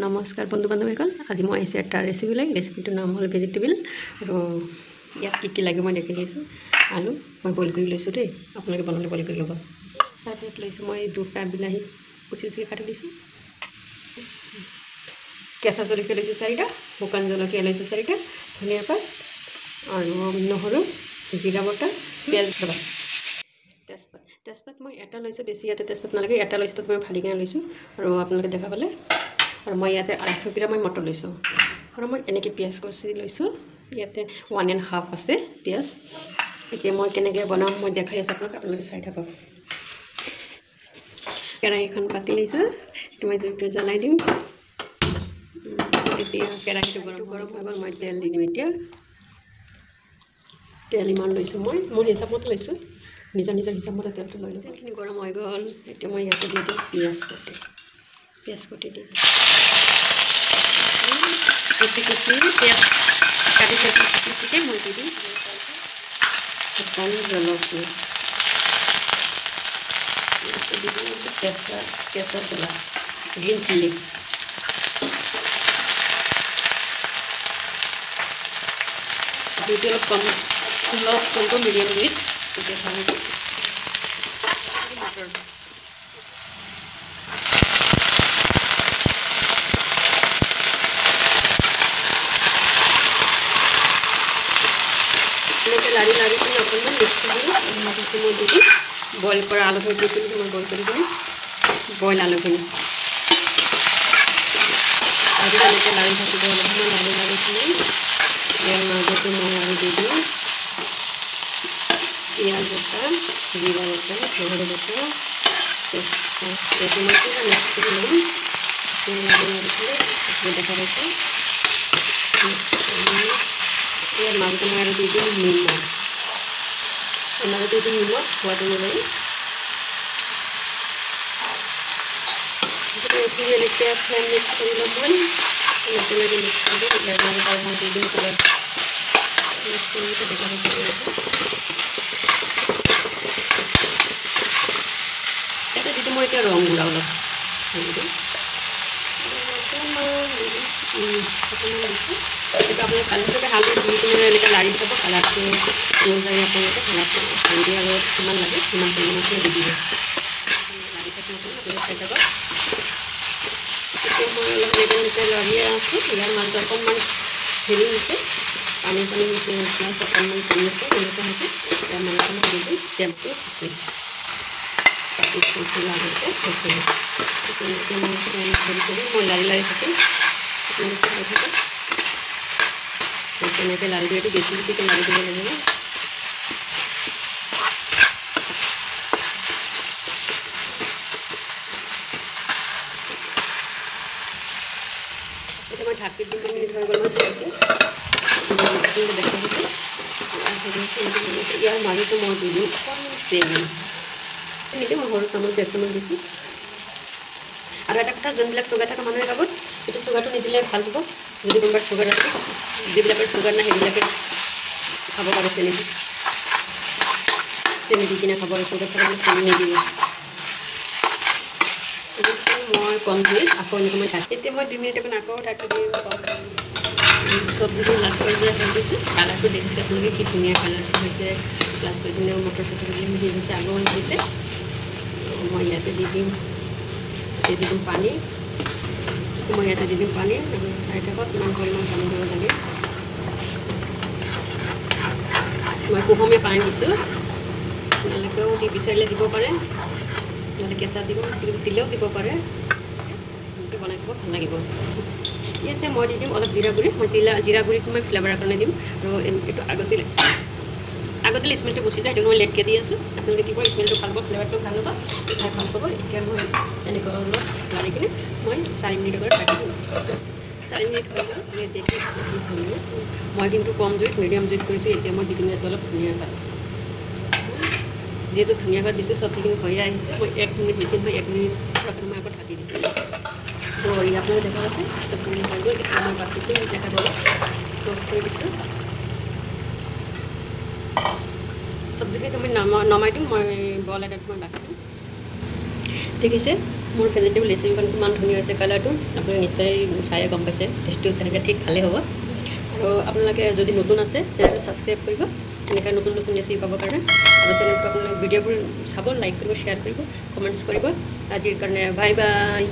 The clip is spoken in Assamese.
নমস্কাৰ বন্ধু বান্ধৱীসকল, আজি মই আহিছোঁ এটা ৰেচিপি লৈ। ৰেচিপিটোৰ নাম হ'ল ভেজিটেবল। আৰু ইয়াত কি লাগে মই দেখি দিছোঁ। আলু মই বইল কৰি লৈছোঁ দেই, আপোনালোকে বনালে বইল কৰি ল'ব। তাৰপিছত লৈছোঁ মই 2টা বিলাহী কুচি কাটি দিছোঁ। কেঁচা জলকীয়া লৈছোঁ 4টা, শুকান জলকীয়া লৈছোঁ 4টা, ধনিয়া পাত আৰু নহৰু, জিৰা বটা, পিঁয়াজ বটা, তেজপাত মই এটা লৈছোঁ, বেছি ইয়াতে তেজপাত নালাগে, এটা লৈছোঁ তাত মই ভালি কিনে লৈছোঁ আৰু আপোনালোকে দেখা পালে। আৰু মই ইয়াতে 250 গ্ৰাম মই মটৰ লৈছোঁ আৰু মই এনেকৈ পিঁয়াজ কচি লৈছোঁ। ইয়াতে 1.5 আছে পিঁয়াজ। এতিয়া মই কেনেকৈ বনাম মই দেখাই আছোঁ আপোনালোকে চাই থাকক। কেৰাহীখন পাতি লৈছোঁ, মই জুইটো জ্বলাই দিম। এতিয়া কেৰাহীটো গৰম হৈ গ'ল, মই তেল দি দিম। এতিয়া তেল ইমান লৈছোঁ, মই মোৰ হিচাপমতে লৈছোঁ, নিজৰ হিচাপমতে তেলটো লৈ লওঁ। তেলখিনি গৰম হৈ গ'ল, এতিয়া মই ইয়াতে দি দিম পিঁয়াজ কুটি দি কুচি পিঁয়াজ কাটি কুচিকে মই দি দিম। শুকান জলকীয়া দি দিম, কেঁচা জ্বলা, গ্ৰীণ চিলি, জুইটো অলপ কমকৈ মিডিয়াম জুইত তেতিয়া চাওঁ। মটৰ এনেকৈ লাৰি কিনে অকণমান মিক্স কৰি মটৰটো মই দি দিম। বইল কৰা আলুখিনি দিছিলোঁ, মই বইল কৰি দিম। বইল আলুখিনি আৰু এনেকৈ লাৰি থাকিব, অলপমান লাৰি কিনে ইয়াৰ মাজতে মই আৰু দি দিম পিঁয়াজ বটা, জিৰা বটা, নহৰু বটা, এইটো মই পুৰা মিক্স কৰি ল'ম। দেখা পাইছোঁ। ইয়াৰ মাজতে মই আৰু দি দিম নিমখ, মাজতে দি দিম নিমখ সোৱাদ অনুযায়ী। এইখিনি এনেকৈ আছে মিক্স কৰি ল'ম। মই একেলগে মিক্স কৰি ইয়াৰ মাজত আৰু মই দি দিম কালাৰ মিক্স কৰি দেখা পাইছোঁ। এটা দি দিম মই এতিয়া ৰং গুড়া অলপ দি দিম। সেইটো আপোনালোকে কালাৰটোকে হালধি দি কিনে এনেকৈ লাৰি থ'ব। কালাৰটো অনুযায়ী আপোনালোকে কালাৰটো হালধি আৰু কিমান লাগে সিমান পৰিমাণে দি দিব। লাৰি থাকি আপোনালোকে চাই যাব। এতিয়া মই অলপ এনেকৈ লাৰিয়ে আছোঁ। ইয়াৰ মাজত অকণমান হেৰি হৈছে, পানী হৈছে, প্লাছ অকণমান পানী আছে, এনেকুৱা হৈছে। ইয়াৰ মাজত দি দিম তেলটো খুচি লাগতে তেনেকৈ মই লাৰি থাকিম। তেনেকৈ লাৰি দিওঁ, এইটো বেছিকৈ লাৰি দিব লাগিব। এতিয়া মই ঢাকি দিম, মিনিট হৈ গ'ল। মই চাইটো দেখা পাইছোঁ। ইয়াৰ মাজতো মই দি দিম অকণমান চেনি নিদিম, মই সৰু চামুচ 1 চামুচ দিছোঁ। আৰু এটা কথা, যোনবিলাক চুগাৰ থকা মানুহে খাব, এইটো চুগাৰটো নিদিলে ভাল হ'ব। যদি কোনোবাৰ চুগাৰ আছে, যিবিলাকৰ চুগাৰ নাই সেইবিলাকে খাব পাৰে চেনি দি কিনে খাব। চুগাৰ থকা চেনি নিদিব। মই কম জুইত আকৌ এনেকৈ মই ঢাকি, এতিয়া মই 2 মিনিট আকৌ ঢাকি দিম। চব্জিটো লাষ্ট কৰি দিয়া হৈ গৈছে। কালাৰটো দেখিছে আপোনালোকে কি ধুনীয়া কালাৰটো হৈছে। লাষ্ট কৰি কিনে মটৰ চটৰ মিহি হৈছে, আগৰ হৈছে। মই ইয়াতে দি দিম পানী। মই ইয়াতে দি দিম পানী। চাই থাকক কিমান পৰিমাণ পানী দিব লাগে। মই কুহুমীয়া পানী দিছোঁ, আপোনালোকেও দি বিচাৰিলে দিব পাৰে, নহ'লে কেঁচা দিলেও দিব পাৰে। এনেকৈ বনাই খাব ভাল লাগিব। ইয়াতে মই দি দিম অলপ জিৰা গুড়ি। মই জিৰা গুড়িটো মই ফ্লেভাৰৰ কাৰণে দিম। আৰু এইটো আগতে স্মেলটো গুচি যায়, সেইটো মই লেটকৈ দি আছোঁ। আপোনালোকে দিব, স্মেলটো ভাল পাব, ফ্লেভাৰটো ভাল হ'ব, খাই ভাল পাব। এতিয়া মই এনেকৈ অলপ লাৰি কিনে মই 4 মিনিট আগত ঢাকি দিম। 4 মিনিট হৈ গ'ল, দেখি মই কিন্তু কম জুইত, মিডিয়াম জুইত কৰিছোঁ। এতিয়া মই দি দিম ইয়াত অলপ ধনিয়া পাত। যিহেতু ধনিয়া পাত দিছোঁ, চব্জিখিনি হৈয়ে আহিছে। মই 1 মিনিট বেছি নহয়, 1 মিনিট মই আকৌ ঢাকি দিছোঁ। বঢ়িয়া, আপোনালোকে দেখা পাইছে চব্জিখিনি হৈ গ'ল। এতিয়া মই বাকীটো দেখা পাব অফ কৰি দিছোঁ। চব্জিখিনি তুমি নমাই দিম। মই বইল এটাত মই বাকি দিম। দেখিছে মোৰ ভেজিটেবল ৰেচিপিখন কিমান ধুনীয়া হৈছে কালাৰটো আপোনালোকে নিশ্চয় চাই গম পাইছে টেষ্টটো তেনেকৈ ঠিক ভালেই হ'ব আৰু আপোনালোকে যদি নতুন আছে চেনেলটো ছাবস্ক্ৰাইব কৰিব এনেকৈ নতুন নতুন ৰেচিপি পাবৰ কাৰণে আৰু চেনেলটো আপোনালোকে ভিডিঅ'বোৰ চাব লাইক কৰিব শ্বেয়াৰ কৰিব কমেণ্টছ কৰিব আজিৰ কাৰণে বাই বাই